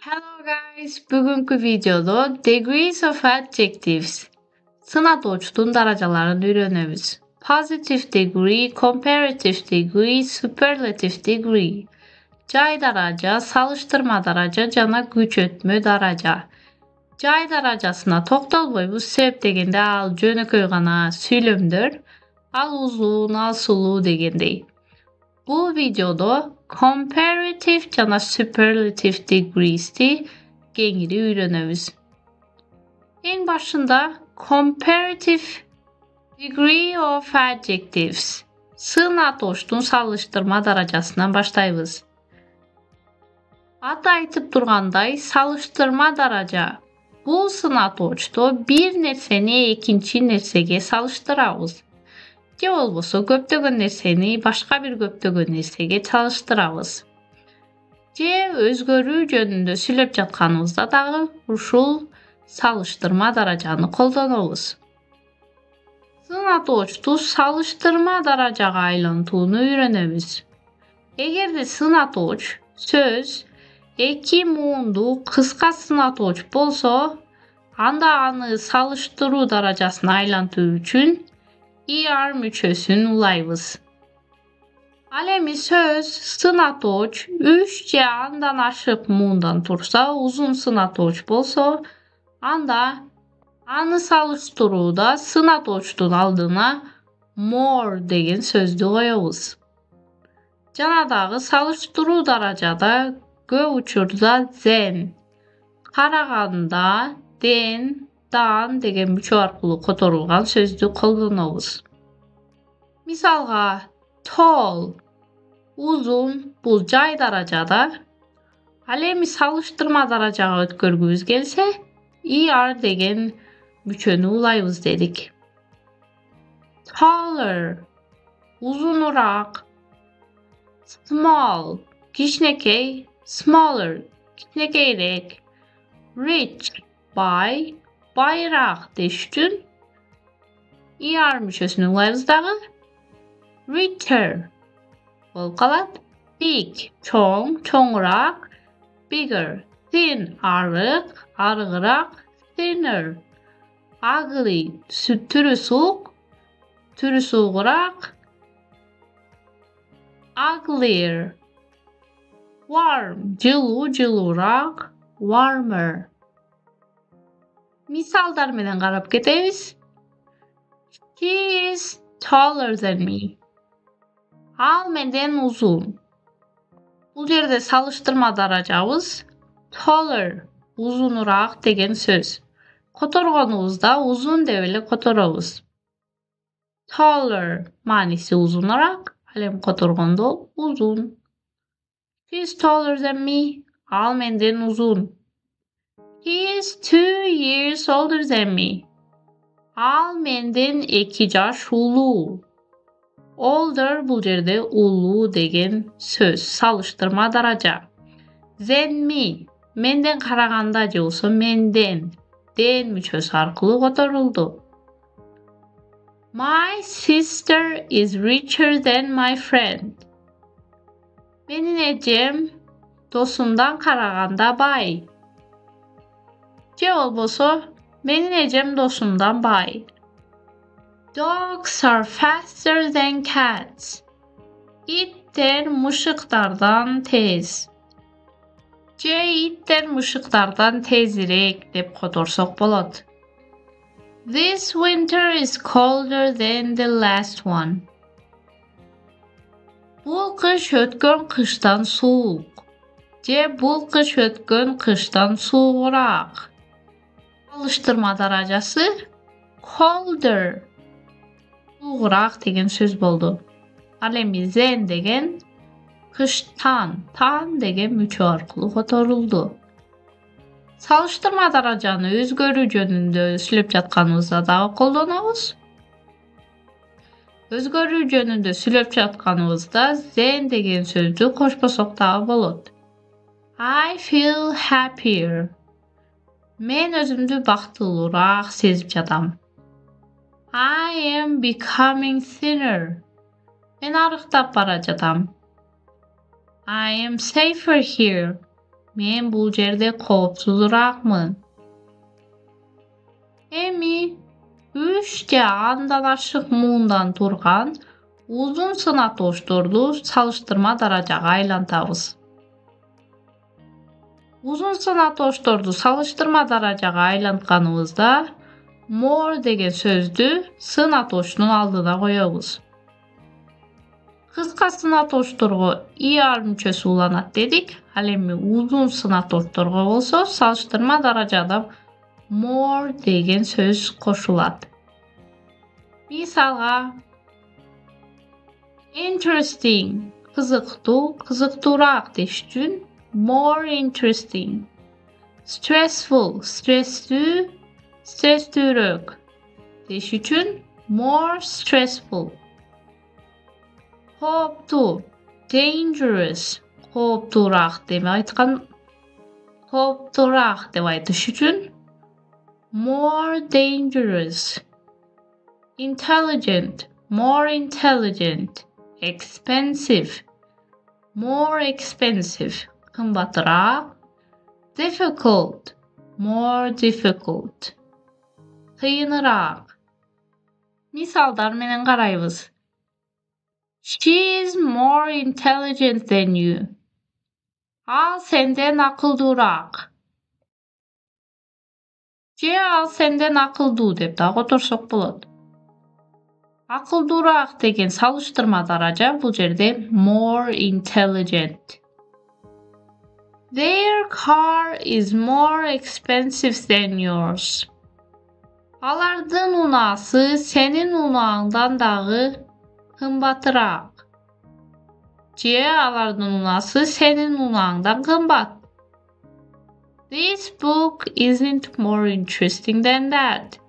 Hello guys, bugünkü videoda degrees of adjectives, sınat uçtuğun daracalarini öğrenemiz. Positive degree, comparative degree, superlative degree. Cay daraca, salıştırma daraca, cana güç ötmö daraca. Cay daracasına toktolboybuz sebep degende al jönököy gana süйлömдөр, al uzun, al sulu degendey. Bu videoda comparative jana superlative degrees'ti kengiri öğrenemiz. En başında comparative degree of adjectives, sığ toştun salıştırma daracasından başlayız. Adı aytıp durganday salıştırma daraca. Bu sığ toçto bir nerseni ikinci nersege salıştırabız. Je bolboso köptөгөн nerseni başka bir köptөгön nersege salıştırabız. Je özgörүү jönündө сүйлөп жатканыбызda дагы ушул salıştırma daracаны колдонобуз. Sığ toçtu salıştırma daracaga aylantууну öğrenemiz. Egerde sığ toç söz eki muundu kıska sığ toç bolso, anda anı salıştırуу daracasına aylantуу üçün er müçösün ulaybız. Al emi söz sığ toç 3 je andan aşıp muundan tursa, uzun sığ toç bolso, anda anı salıştırууda sığ toçtun aldığına more degen sözdü koyabız. Jana dagı salıştırуу daracada көп учурда than, караганда than, than деген мүчө аркылуу которулган сөздү колдонобуз. Misalga tall, uzun bul jay daracada. Al emi salıştırma daracaga ötkөрgүбүз келсе, er деген мүчөнү ulaybız dedik. Taller, uzunurak. Small, kişnekey, smaller, kişnekeyrek. Rich, bay, bayrak deştün. Er müçösünü ulaybız dagı. Richer, bol kalat. Big, çoğ, çoğurak. Bigger, thin, arık, arıgırak. Thinner, ugly, türü soğuk, türü soğurak. Uglier, warm, жылуу, жылуураак, warmer. Misalдар менен карап кетебиз. He is taller than me. Al menden uzun. Бул жерде салыштырма даражабыз taller, uzunuраак деген сөз. Которгонубузда uzun деп эле которобуз. Taller мааниси uzunuраак, ал эми которгондо uzun. He is taller than me. Al menden uzun. He is 2 years older than me. Al menden 2 jaş uluu. Older bul jerde uluu деген söz, salıştırma daraja. Than me, menden karaganda je bolso menden, den müçösü arkılуу kotoruldu. My sister is richer than my friend. Menin ejem dosumdan karaganda bay. Je bolboso menin ejem dosumdan bay. Dogs are faster than cats. İtler muşıklardan tez. Je itler muşıklardan tezirek dep kotorsak bolot. This winter is colder than the last one. Bul kış ötkön kıştan soğuk. Je bul kış ötkön kıştan soğurak. Alıştırma daracası colder, soğurak degen söz boldu. Al emi than degen kıştan, tan degen müçö arkılуу kotoruldu. Salıştırma daracаны özgörүү jönündө сүйлөп жатканыбызда дагы колдонобуз. Özgörүү jönündө сүйлөп жатканыбызda than деген сөздү кошпосок дагы болот. I feel happier. Men özümdü бактылуураак сезип жатам. I am becoming thinner. Men arыктап бара жатам. I am safer here. Men bu jerde koopsuzrakmın. Emi 3 andan aşık muğundan turgan uzun sınatoştordu salıştırma darajaga aylantabız. Uzun sınatoştordu salıştırma darajaga aylantkanыбызda more degen sözdü sınatoşnun aldına koyabız. Kıska sınatoştorgo er müçösü ulanat dedik. Al emi uzun sınatoştorgo bolsa salıştırma darajada more degen söz koşulat. Misalga interesting kızıktуу, kızıkturak deş üçün more interesting. Stressful, stressli, stresstürök deş üçün more stressful. Kooptu, dangerous, koopturak deme aytkan, koopturak dep aytış üçün more dangerous. Intelligent, more intelligent. Expensive, more expensive. Kımbatırak. Difficult, more difficult. Kıyınırak. Misaldar menen karayыбыз. She is more intelligent than you. Al senden akıldırak. Je al senden akıldı dep da kotorsak bolat. Akıldırak degen salıştırma daraja bu jerde more intelligent. Their car is more expensive than yours. Alardın unası senin unağından dağı kımbatırak. Je alardın unası senin unağından kımbat. This book isn't more interesting than that.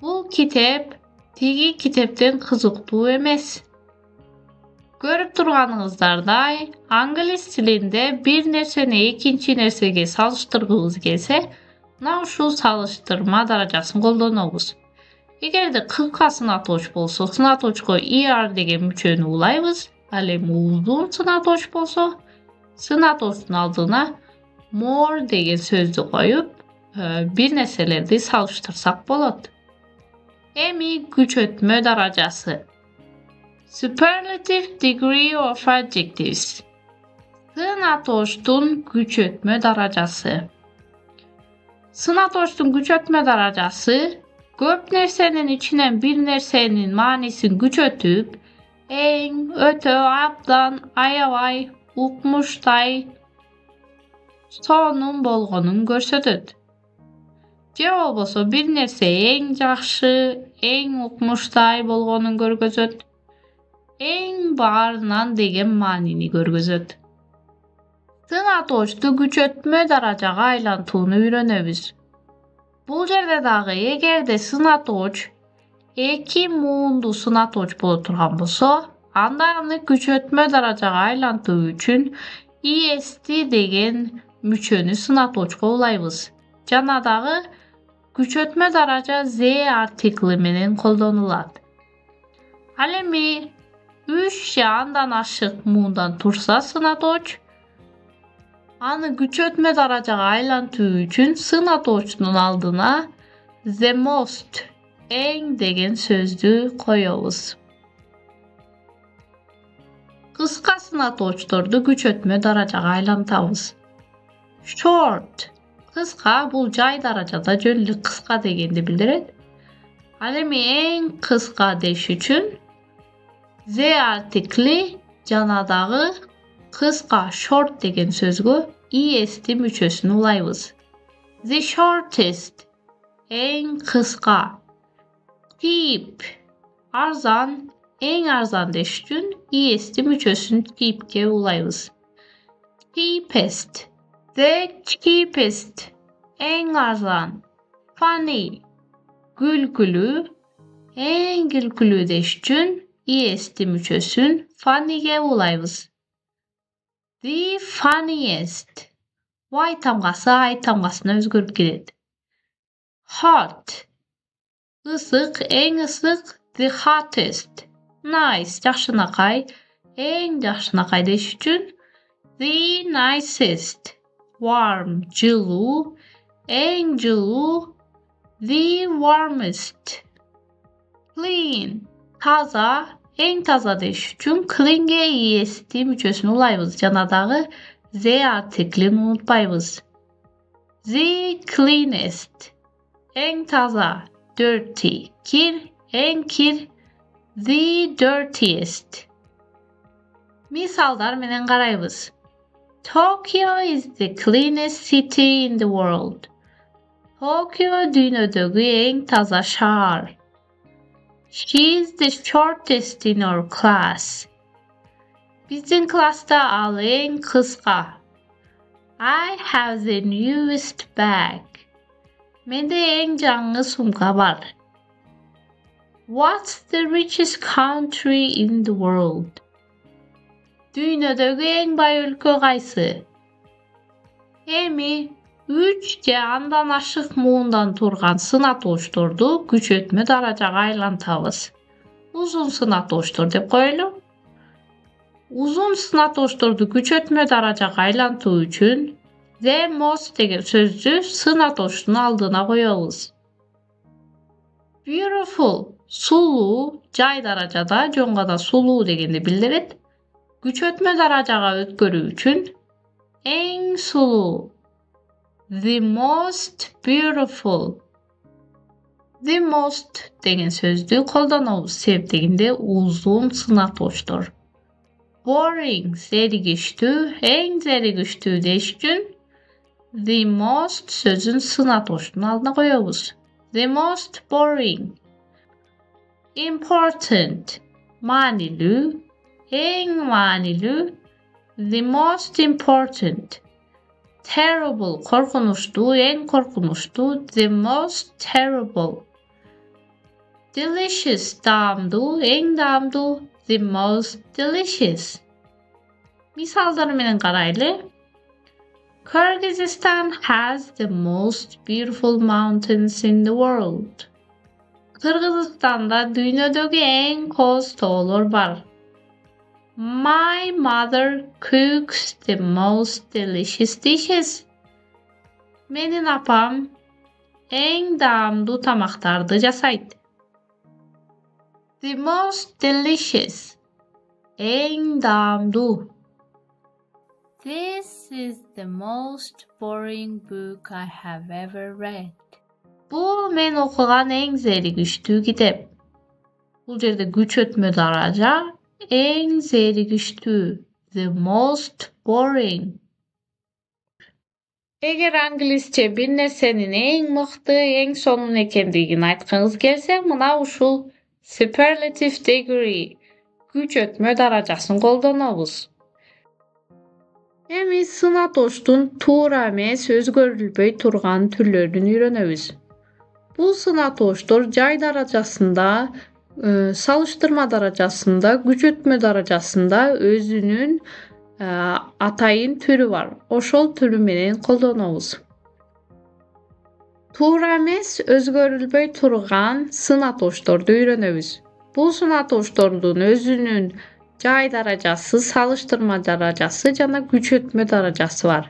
Bu kitap tigi kitapten kızıktуу emes. Görüp turganыңыздардай, angliz tilinde bir nerseni ekinci nersege salıştırgыбыз kelse, mına uşul salıştırma darajaсын kolдонобуз. Egerde kıska sınatoç bolsa, sınatoçko er degen müçönü ulaybız. Al emi uzun sınatoç bolsa, sınatoçtun aldığına more degen sözdü koyup, bir nerselerdi salıştırsak bolat. Emi güçötmö darajası. Superlative degree of adjectives. Sınatoçtun güçötmö darajası. Sınatoçtun güçötmö darajası köp nersenin içinden bir nersenin manisin güçötüp en, ötö, abdan, ayabay, ukmuştay sonun bolgonun görsetöt. Je bolboso bir nerse en jakşı, en ukmuştay bolgonun görgözöt. En barынан degen manini görgözöt. Sınatoçtu güçötmö darajaga aylantuunu үйrөнөбүz. Бул жерде дагы эгерде сынаточ эки муунду сынаточ боло турган болсо, анда аны күчөтмө даражага айлантуу үчүн est деген мүчөнү сынаточко улайбыз. Жана дагы күчөтмө даража z артикли менен колдонулат. Ал эми 3 же андан ашык муундан турса сынаточ, аны güçötmö darajага айлантуу үчүн сынаточтун алдына the most, en деген сөздү коёбуз. Кыска сынаточторду güçötmö darajага айлантабыз. Short, кыска бул жай даражада жөн эле кыска дегенди билдирет. Ал эми en кыска деш үчүн z артикли жана дагы kıska short деген сөзгө est müçösүн улайбыз. The shortest, en kıska. Cheap, arzan, en arzan deş üçün est müçösүn cheap'ke улайбыз. Cheapest, the cheapest, en arzan. Funny, gülgülü, en gülgülü deş üçün est müçösүn funny'ge улайбыз. The funniest. Y tamgası I tamgasına özgürüp gidet. Hot. Isık, en ısık. The hottest. Nice. Yaxşınakay. En yaxşınakay deş üçün. The nicest. warm, жылу, en жылу, the warmest. Clean, taza, en taza deyiş üçün clean'e est müçösünü ulayбыз. Janadagı z artiklini unutpayбыз. The cleanest, en taza, dirty, kir, en kir, the dirtiest. Misaldar menen qarayбыз. Tokyo is the cleanest city in the world. Tokyo dünyadagi en taza şahar. She is the shortest in our class. Bizdin klasta al en kıska. I have the newest bag. Mende en жаңы sumka var. What's the richest country in the world? Dünyadagi en bay өлkө kaysı? Эми 3 же андан ашык муундан турган сынатоочторду күчөтмө даражага айлантабыз. Uzun сынатоочтор деп коелу. Uzun сынатоочторду күчөтмө даражага айлантуу үчүн the most деген сөздү сынатоочтун алдына коебуз. Beautiful, сулуу, жай даражада, жоңгада сулуу дегенди билдирет. Күчөтмө даражага өткөрүү үчүн эң сулуу. The most beautiful. The most деген сөздү колдонобуз. Себебинде uzun сынатоочтор. Boring, зеригиштүү, эң зеригиштүү деш үчүн the most сөзүн сынатоочтун алдына коебуз. The most boring. Important, маанилүү, эң маанилүү. The most important. Terrible, korkunçtu, en korkunçtu. The most terrible. Delicious, taamdуу, en taamduu. The most delicious. Misaldar menen qaraylı. Kyrgyzstan has the most beautiful mountains in the world. Kırgızstan'da dünyadaki en koz toğlar var. My mother cooks the most delicious dishes. Menin apam en taamdуу tamaktardı jasayt. The most delicious. En taamduu. This is the most boring book I have ever read. Bu men okugan en zerigiştүү kitep. Bul jerde күчөтмө daraja en zerigiştүү. The most boring. Eger anglисче bir nersenin en mıқты, en sonun ekendigini aytkanız kelсе, mına uşul superlative degree, күчөтмө darajasyn koldanobuz. Эми сынатоочтун туура эмес, өзгөрүлбөй турган түрлөрүн үйрөнөбүз. Бул сынатоочтор жай даражасында, салыштырма даражасында, күчөтмө даражасында өзүнүн атайын түрү бар. Ошол түрү менен колдонобуз. Туура эмес, өзгөрүлбөй турган сынатоочторду үйрөнөбүз. Бул сынатоочтордун өзүнүн жай даражасы, салыштырма даражасы жана күчөтмө даражасы бар.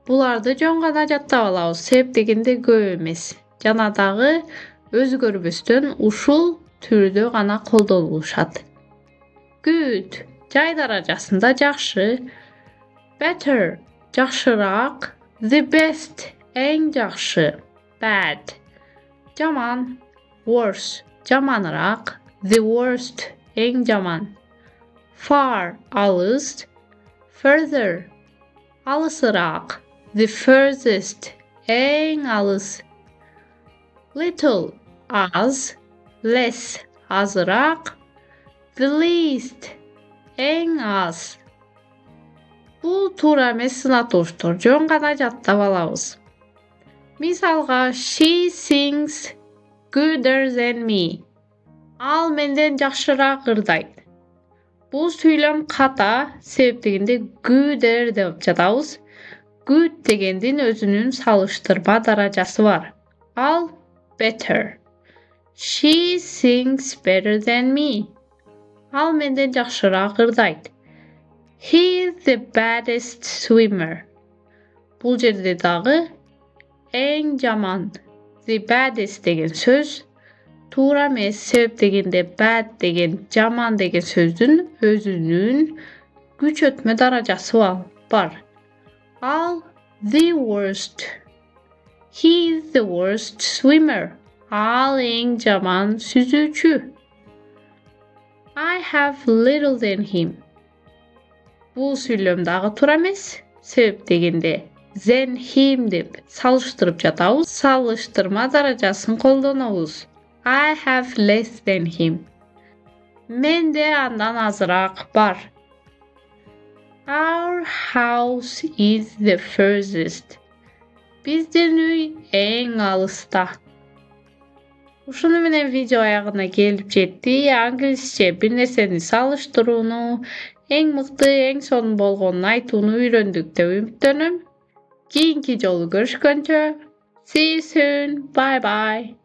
Буларды жөн гана жаттап алабыз, себеп дегенде көп эмес. Жана дагы өзгөрбөстөн ушул түрдө гана колдонулушат. Good, жай даражасында жакшы. Better, жакшыраак. The best, эң жакшы. Bad, жаман. Worse, жаманыраак. The worst, эң жаман. Far, alыс. Further, alысыраак. The furthest, эң alыс. Little, az. Less, azıraak. The least, en az. Бул туура эмес сынатоочтор, жөн гана жаттап алабыз. Мисалга, she sings gooder than me. Ал менден жакшыраак ырдайт. Бул сүйлөм ката, себеп дегенде gooder деп жатабыз. Good дегендин өзүнүн салыштырма даражасы бар. Ал better. She sings better than me. Ал менден жакшыраак ырдайт. He is the baddest swimmer. Бұл жерде дағы ең жаман, the baddest деген сөз тура емес, себеп дегенде bad деген жаман деген сөздің өзінің күч өтмө даражасы бар. Ал the worst. He is the worst swimmer. Ал ең жаман сүзүүчү. I have little than him. Бұл сүйлөм дағы тура емес, себеп дегенде than him деп салыштырып жатабыз. Салыштырма даражасын колдонобуз. I have less than him. Менде андан азыраак бар. Our house is the furthest. Биздин үй эң алыста. Ушуну менен видео аягына келип жетти. Англисче бир нерсени салыштырууну, эң мыкты, эң сонун болгонун айтууну үйрөндүк деп үмүттөнөм. Кийинки жолу көрүшкөнчө. See you soon. Bye bye.